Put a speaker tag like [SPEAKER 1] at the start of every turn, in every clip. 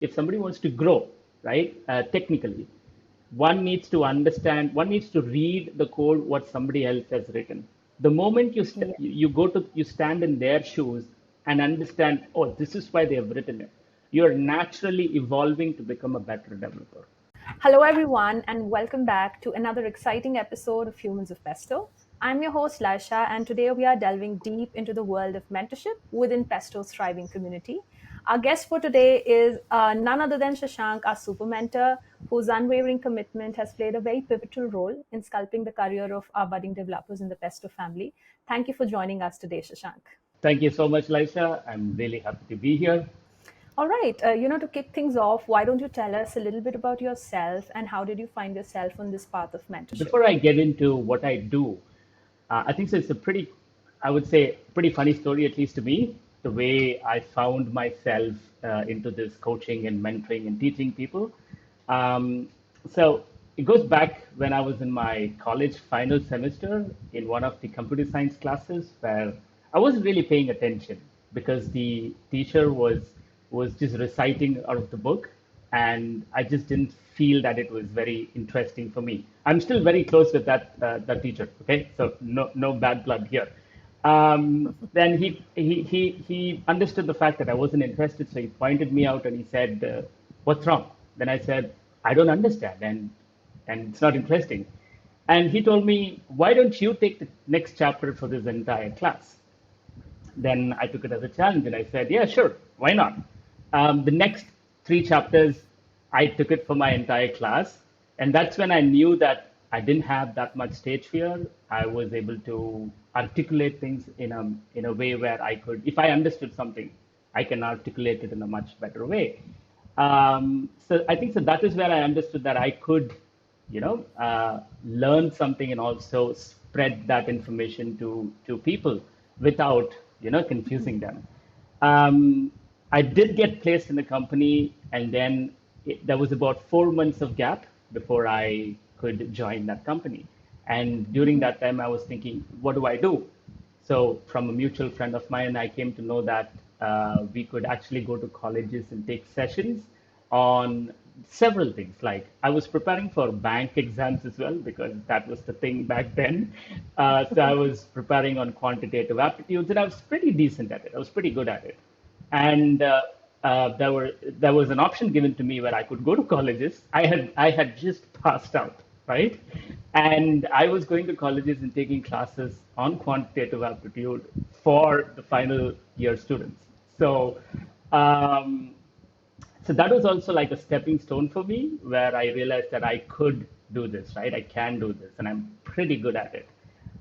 [SPEAKER 1] if somebody wants to grow, right, technically, one needs to understand, one needs to read the code what somebody else has written. The moment
[SPEAKER 2] Yeah.
[SPEAKER 1] you stand in their shoes and understand, oh, this is why they have written it. You're naturally evolving to become a better developer.
[SPEAKER 2] Hello, everyone, and welcome back to another exciting episode of Humans of Pesto. I'm your host, Laisha, and today we are delving deep into the world of mentorship within Pesto's thriving community. Our guest for today is none other than Shashank, our super mentor, whose unwavering commitment has played a very pivotal role in sculpting the career of our budding developers in the Pesto family. Thank you for joining us today, Shashank.
[SPEAKER 1] Thank you so much, Laisha. I'm really happy to be here.
[SPEAKER 2] All right, to kick things off, why don't you tell us a little bit about yourself and how did you find yourself on this path of mentorship?
[SPEAKER 1] Before I get into what I do, I think so it's a pretty, I would say, pretty funny story, at least to me, the way I found myself into this coaching and mentoring and teaching people. Um, so it goes back when I was in my college final semester in one of the computer science classes where I wasn't really paying attention because the teacher was just reciting out of the book, and I just didn't feel that it was very interesting for me. I'm still very close with that teacher. Okay, so no bad blood here. Then he understood the fact that I wasn't interested, so he pointed me out and he said, "What's wrong?" Then I said, "I don't understand, and it's not interesting." And he told me, "Why don't you take the next chapter for this entire class?" Then I took it as a challenge and I said, yeah, sure, why not? The next three chapters, I took it for my entire class. And that's when I knew that I didn't have that much stage fear. I was able to articulate things in a way where I could, if I understood something, I can articulate it in a much better way. So I think so that is where I understood that I could, learn something and also spread that information to people without, confusing them. Um, I did get placed in the company, and then there was about 4 months of gap before I could join that company. And during that time, I was thinking, what do I do? So, from a mutual friend of mine, I came to know that we could actually go to colleges and take sessions on several things. Like, I was preparing for bank exams as well because that was the thing back then. So, I was preparing on quantitative aptitudes, and I was pretty decent at it. I was pretty good at it. And there was an option given to me where I could go to colleges. I had just passed out, right? And I was going to colleges and taking classes on quantitative aptitude for the final year students. Um, so that was also like a stepping stone for me where I realized that I could do this, right? I can do this, and I'm pretty good at it.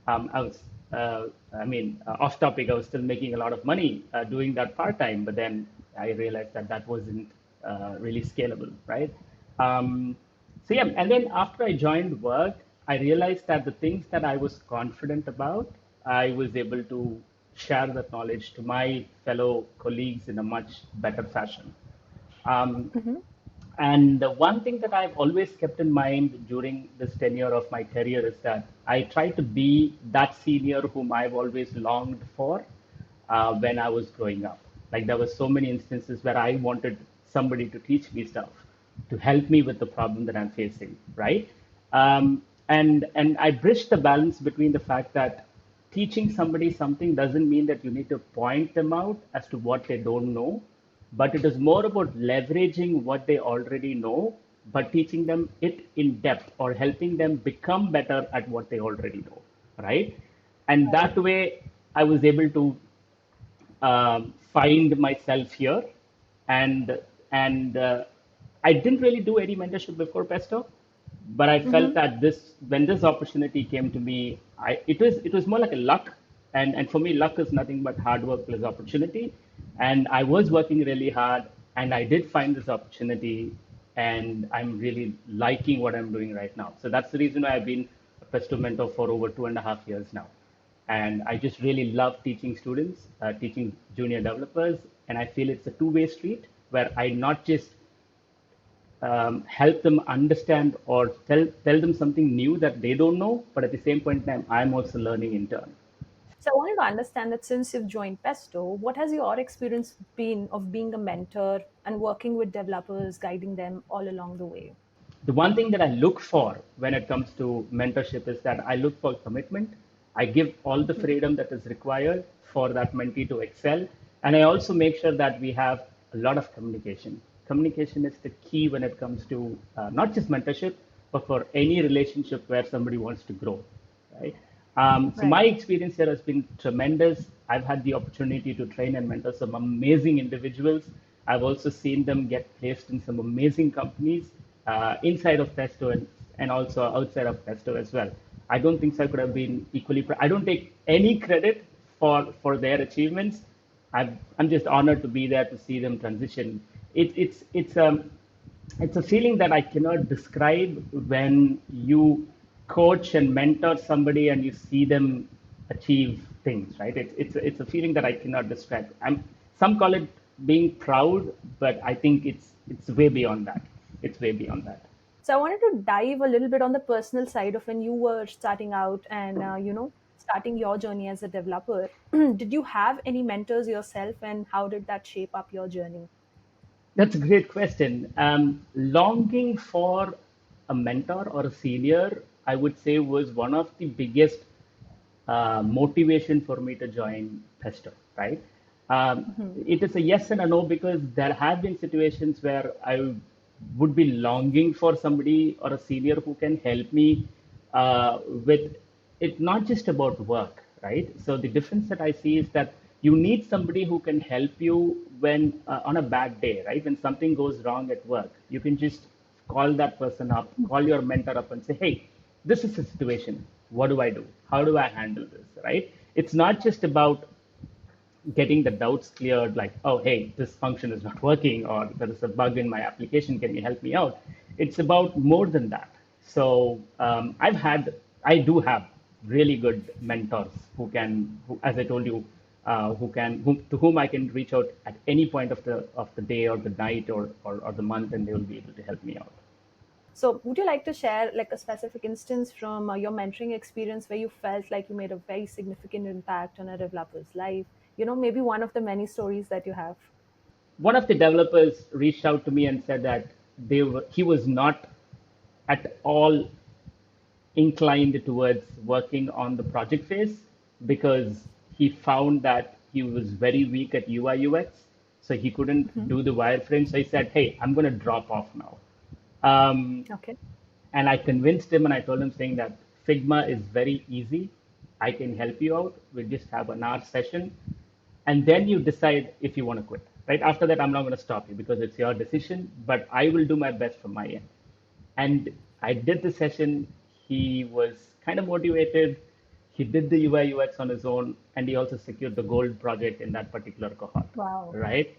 [SPEAKER 1] I was, off topic, I was still making a lot of money doing that part time, but then I realized that that wasn't really scalable, right? Um, so yeah, and then after I joined work, I realized that the things that I was confident about, I was able to share that knowledge to my fellow colleagues in a much better fashion. Um, and the one thing that I've always kept in mind during this tenure of my career is that I try to be that senior whom I've always longed for when I was growing up. Like there were so many instances where I wanted somebody to teach me stuff, to help me with the problem that I'm facing, right? And I bridge the balance between the fact that teaching somebody something doesn't mean that you need to point them out as to what they don't know, but it is more about leveraging what they already know, but teaching them it in depth or helping them become better at what they already know, right? And that way, I was able to find myself here, and I didn't really do any mentorship before Pesto, but I felt that this when this opportunity came to me, it was more like a luck, and for me, luck is nothing but hard work plus opportunity, and I was working really hard, and I did find this opportunity, and I'm really liking what I'm doing right now. So that's the reason why I've been a Pesto mentor for over 2.5 years now. And I just really love teaching students, teaching junior developers, and I feel it's a two-way street where I not just help them understand or tell them something new that they don't know, but at the same point in time, I'm also learning in turn.
[SPEAKER 2] So I wanted to understand that since you've joined Pesto, what has your experience been of being a mentor and working with developers, guiding them all along the way?
[SPEAKER 1] The one thing that I look for when it comes to mentorship is that I look for commitment. I give all the freedom that is required for that mentee to excel. And I also make sure that we have a lot of communication. Communication is the key when it comes to not just mentorship, but for any relationship where somebody wants to grow, right? So my
[SPEAKER 2] Right.
[SPEAKER 1] experience here has been tremendous. I've had the opportunity to train and mentor some amazing individuals. I've also seen them get placed in some amazing companies inside of Pesto and also outside of Pesto as well. I don't think so I could have been equally. I don't take any credit for their achievements. I'm just honored to be there to see them transition. It's a feeling that I cannot describe when you coach and mentor somebody and you see them achieve things, right? It's a feeling that I cannot describe. Some call it being proud, but I think it's way beyond that. It's way beyond that.
[SPEAKER 2] So I wanted to dive a little bit on the personal side of when you were starting out and starting your journey as a developer. Did you have any mentors yourself, and how did that shape up your journey?
[SPEAKER 1] That's a great question. Longing for a mentor or a senior, I would say, was one of the biggest motivation for me to join Pesto, right? It is a yes and a no because there have been situations where I would be longing for somebody or a senior who can help me with it, not just about work, right? So the difference that I see is that you need somebody who can help you when on a bad day, right? When something goes wrong at work, you can just call that person up, call your mentor up and say, hey, this is the situation. What do I do? How do I handle this? Right? It's not just about getting the doubts cleared, like, oh, hey, this function is not working, or there is a bug in my application. Can you help me out? It's about more than that. So I do have really good mentors as I told you, to whom I can reach out at any point of the day or the night or the month, and they will be able to help me out.
[SPEAKER 2] So, would you like to share like a specific instance from your mentoring experience where you felt like you made a very significant impact on a developer's life? Maybe one of the many stories that you have.
[SPEAKER 1] One of the developers reached out to me and said that he was not at all inclined towards working on the project phase because he found that he was very weak at UI UX, so he couldn't do the wireframe. So he said, "Hey, I'm going to drop off now." Um,
[SPEAKER 2] Okay.
[SPEAKER 1] and I convinced him and I told him saying that Figma is very easy. I can help you out. We'll just have an hour session. And then you decide if you want to quit. Right after that, I'm not going to stop you because it's your decision, but I will do my best from my end. And I did the session. He was kind of motivated. He did the UI UX on his own, and he also secured the gold project in that particular cohort.
[SPEAKER 2] Wow.
[SPEAKER 1] Right?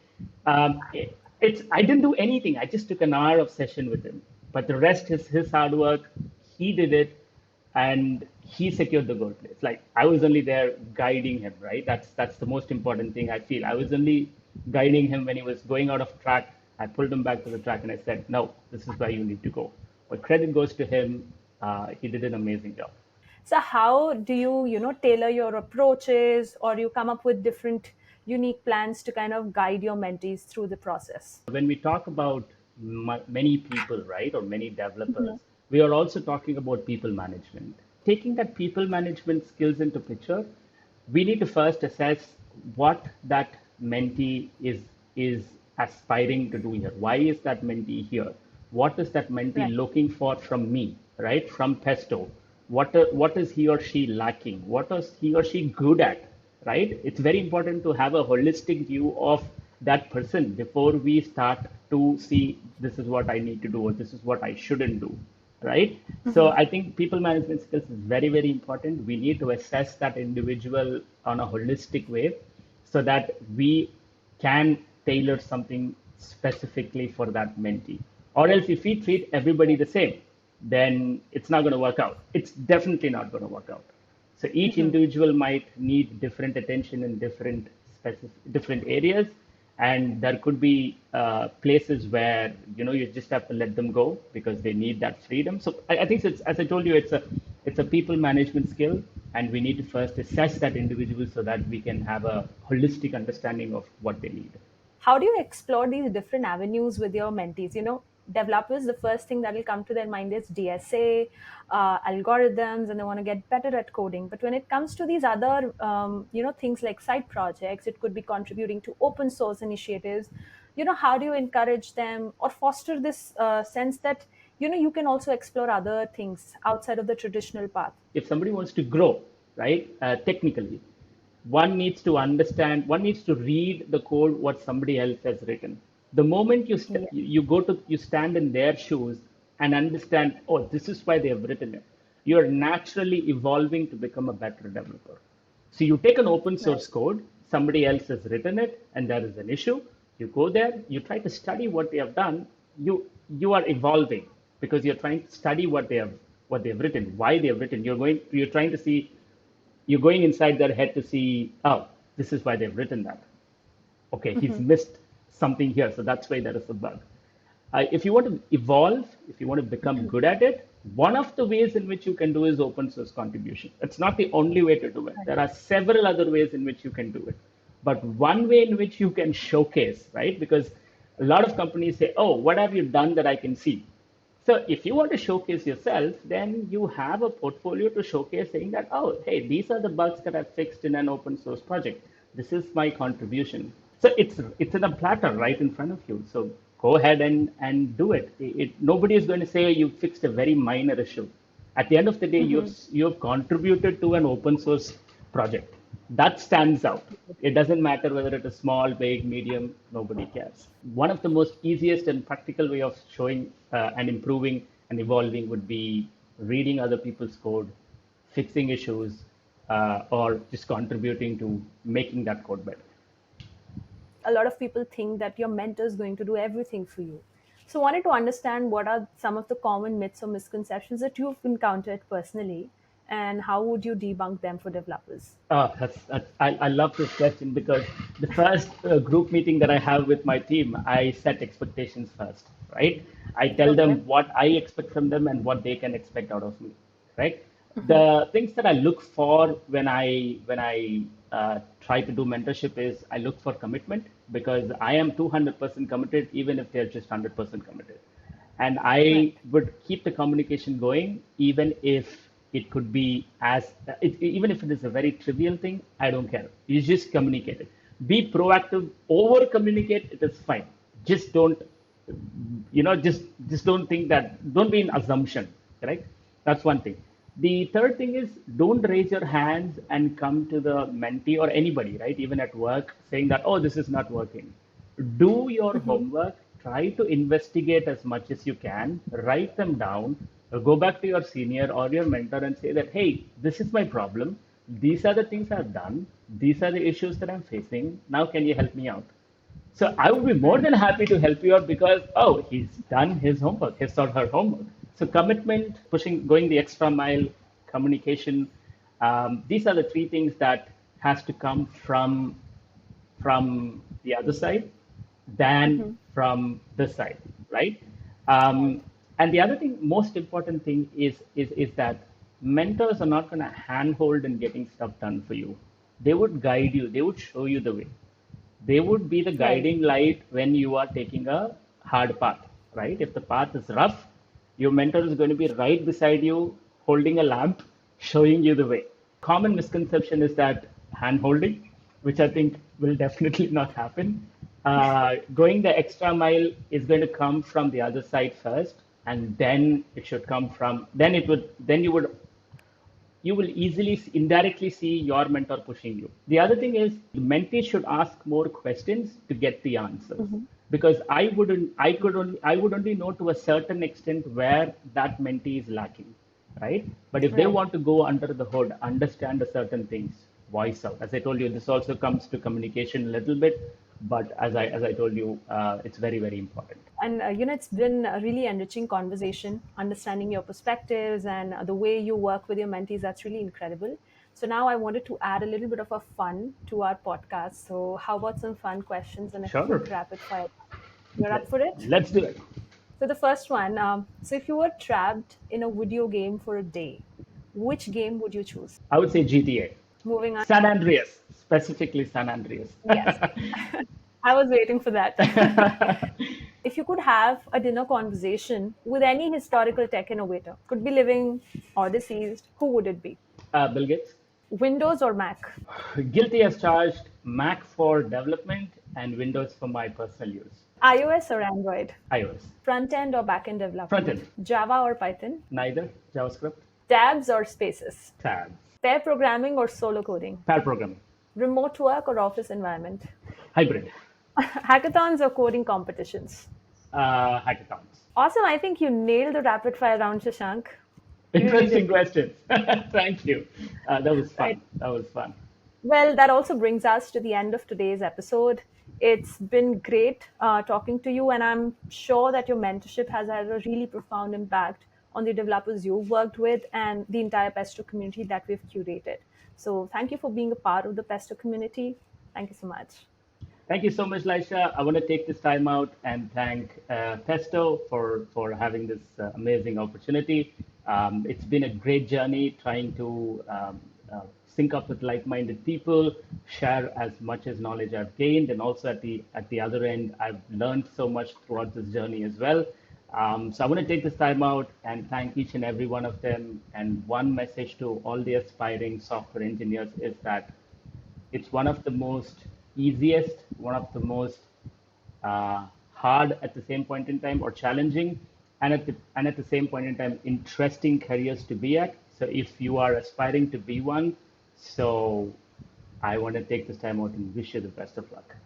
[SPEAKER 1] It's I didn't do anything. I just took an hour of session with him, but the rest is his hard work. He did it, and he secured the gold place. Like I was only there guiding him, right? That's the most important thing I feel. I was only guiding him when he was going out of track. I pulled him back to the track and I said, no, this is where you need to go. But credit goes to him. He did an amazing job.
[SPEAKER 2] So, how do you, tailor your approaches, or you come up with different unique plans to kind of guide your mentees through the process?
[SPEAKER 1] When we talk about many people, right, or many developers,
[SPEAKER 2] Mhm.
[SPEAKER 1] we are also talking about people management. Taking that people management skills into picture, we need to first assess what that mentee is aspiring to do here. Why is that mentee here? What is that mentee
[SPEAKER 2] Right.
[SPEAKER 1] looking for from me, right? From Pesto? What is he or she lacking? What is he or she good at? Right? It's very important to have a holistic view of that person before we start to see this is what I need to do or this is what I shouldn't do. Right? So I think people management skills is very, very important. We need to assess that individual on a holistic way so that we can tailor something specifically for that mentee. Or else, if we treat everybody the same, then it's not going to work out. It's definitely not going to work out. So each individual might need different attention in different areas, and there could be places where you just have to let them go because they need that freedom. So I think it's, as I told you, it's a people management skill. and we need to first assess that individual so that we can have a holistic understanding of what they need.
[SPEAKER 2] How do you explore these different avenues with your mentees? Developers, the first thing that will come to their mind is DSA, algorithms, and they want to get better at coding. But when it comes to these other, things like side projects, it could be contributing to open source initiatives. How do you encourage them or foster this sense that, you can also explore other things outside of the traditional path?
[SPEAKER 1] If somebody wants to grow, right, technically, one needs to read the code what somebody else has written. The moment
[SPEAKER 2] Yeah.
[SPEAKER 1] you stand in their shoes and understand, oh, this is why they have written it. You are naturally evolving to become a better developer. So you take an open
[SPEAKER 2] Right.
[SPEAKER 1] source code, somebody else has written it, and there is an issue. You go there, you try to study what they have done. You are evolving because you're trying to study what they have written, why they have written. You're trying to see, you're going inside their head to see, oh, this is why they've written that. Okay, he's missed something here, so that's why there is a bug. If you want to evolve, if you want to become good at it, one of the ways in which you can do is open source contribution. It's not the only way to do it. There are several other ways in which you can do it. But one way in which you can showcase, right? Because a lot of companies say, oh, what have you done that I can see? So if you want to showcase yourself, then you have a portfolio to showcase saying that, oh, hey, these are the bugs that I've fixed in an open source project. This is my contribution. So it's in a platter right in front of you. So go ahead and do it. Nobody is going to say you fixed a very minor issue. At the end of the day, you've contributed to an open source project. That stands out. It doesn't matter whether it is small, big, medium, nobody cares. One of the most easiest and practical way of showing and improving and evolving would be reading other people's code, fixing issues, or just contributing to making that code better.
[SPEAKER 2] A lot of people think that your mentor is going to do everything for you. So, wanted to understand what are some of the common myths or misconceptions that you've encountered personally, and how would you debunk them for developers?
[SPEAKER 1] I love this question because the first group meeting that I have with my team, I set expectations first, right? I tell
[SPEAKER 2] Okay.
[SPEAKER 1] them what I expect from them and what they can expect out of me, right? The things that I look for when I try to do mentorship is I look for commitment because I am 200% committed, even if they're just 100% committed. And I
[SPEAKER 2] Right.
[SPEAKER 1] would keep the communication going, even if it could be even if it is a very trivial thing, I don't care. You just communicate it. Be proactive, over communicate, it is fine. Just don't, just don't think that, don't be in assumption, right? That's one thing. The third thing is don't raise your hands and come to the mentee or anybody, right? Even at work, saying that, oh, this is not working. Do your homework, try to investigate as much as you can, write them down, go back to your senior or your mentor and say that, hey, this is my problem. These are the things I've done. These are the issues that I'm facing. Now, can you help me out? So I would be more than happy to help you out because, oh, he's done his homework, his or her homework. So commitment, pushing, going the extra mile, communication, these are the three things that has to come from the other side than from this side, right? Um, and the other thing, most important thing is that mentors are not going to handhold in getting stuff done for you. They would guide you. They would show you the way. They would be the
[SPEAKER 2] Right.
[SPEAKER 1] guiding light when you are taking a hard path, right? If the path is rough, your mentor is going to be right beside you, holding a lamp, showing you the way. Common misconception is that hand holding, which I think will definitely not happen. Going the extra mile is going to come from the other side first, and then it should come from, then you will easily indirectly see your mentor pushing you. The other thing is the mentee should ask more questions to get the answers. Because I would only know to a certain extent where that mentee is lacking, right? But if they
[SPEAKER 2] Right.
[SPEAKER 1] want to go under the hood, understand a certain things, voice out. As I told you, this also comes to communication a little bit, but as I told you, it's very very important.
[SPEAKER 2] And it's been a really enriching conversation, understanding your perspectives and the way you work with your mentees. That's really incredible. So now I wanted to add a little bit of a fun to our podcast. So how about some fun questions and a
[SPEAKER 1] Sure,
[SPEAKER 2] quick rapid fire? You're up for it?
[SPEAKER 1] let's do it.
[SPEAKER 2] So the first one. So if you were trapped in a video game for a day, which game would you choose?
[SPEAKER 1] I would say GTA.
[SPEAKER 2] Moving on.
[SPEAKER 1] San Andreas, specifically San Andreas.
[SPEAKER 2] Yes, I was waiting for that. If you could have a dinner conversation with any historical tech innovator, could be living or deceased, who would it be?
[SPEAKER 1] Bill Gates.
[SPEAKER 2] Windows or Mac?
[SPEAKER 1] Guilty as charged. Mac for development and Windows for my personal use.
[SPEAKER 2] iOS or Android?
[SPEAKER 1] iOS.
[SPEAKER 2] Front end or back end
[SPEAKER 1] Front
[SPEAKER 2] development?
[SPEAKER 1] end.
[SPEAKER 2] Java or Python?
[SPEAKER 1] Neither. JavaScript.
[SPEAKER 2] Tabs or spaces?
[SPEAKER 1] Tabs.
[SPEAKER 2] Pair programming or solo coding?
[SPEAKER 1] Pair programming.
[SPEAKER 2] Remote work or office environment?
[SPEAKER 1] Hybrid.
[SPEAKER 2] Hackathons or coding competitions?
[SPEAKER 1] Hackathons.
[SPEAKER 2] Awesome. I think you nailed the rapid fire round, Shashank. You really
[SPEAKER 1] Interesting
[SPEAKER 2] did.
[SPEAKER 1] questions. Thank you. That was
[SPEAKER 2] Right.
[SPEAKER 1] fun. That was fun.
[SPEAKER 2] Well, that also brings us to the end of today's episode. It's been great talking to you, and I'm sure that your mentorship has had a really profound impact on the developers you've worked with and the entire Pesto community that we've curated. So, thank you for being a part of the Pesto community. Thank you so much.
[SPEAKER 1] Thank you so much, Laisha. I want to take this time out and thank Pesto for having this amazing opportunity. It's been a great journey trying to sync up with like-minded people, share as much as knowledge I've gained, and also at the other end, I've learned so much throughout this journey as well. So I want to take this time out and thank each and every one of them. And one message to all the aspiring software engineers is that it's one of the most easiest, one of the most hard at the same point in time, or challenging, and at the same point in time, interesting careers to be at. So if you are aspiring to be one, so I want to take this time out and wish you the best of luck.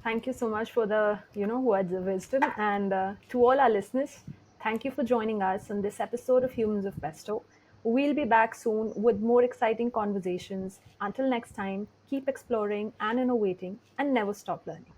[SPEAKER 2] Thank you so much for the words of wisdom, and to all our listeners, thank you for joining us on this episode of Humans of Pesto. We'll be back soon with more exciting conversations. Until next time, keep exploring and innovating, and never stop learning.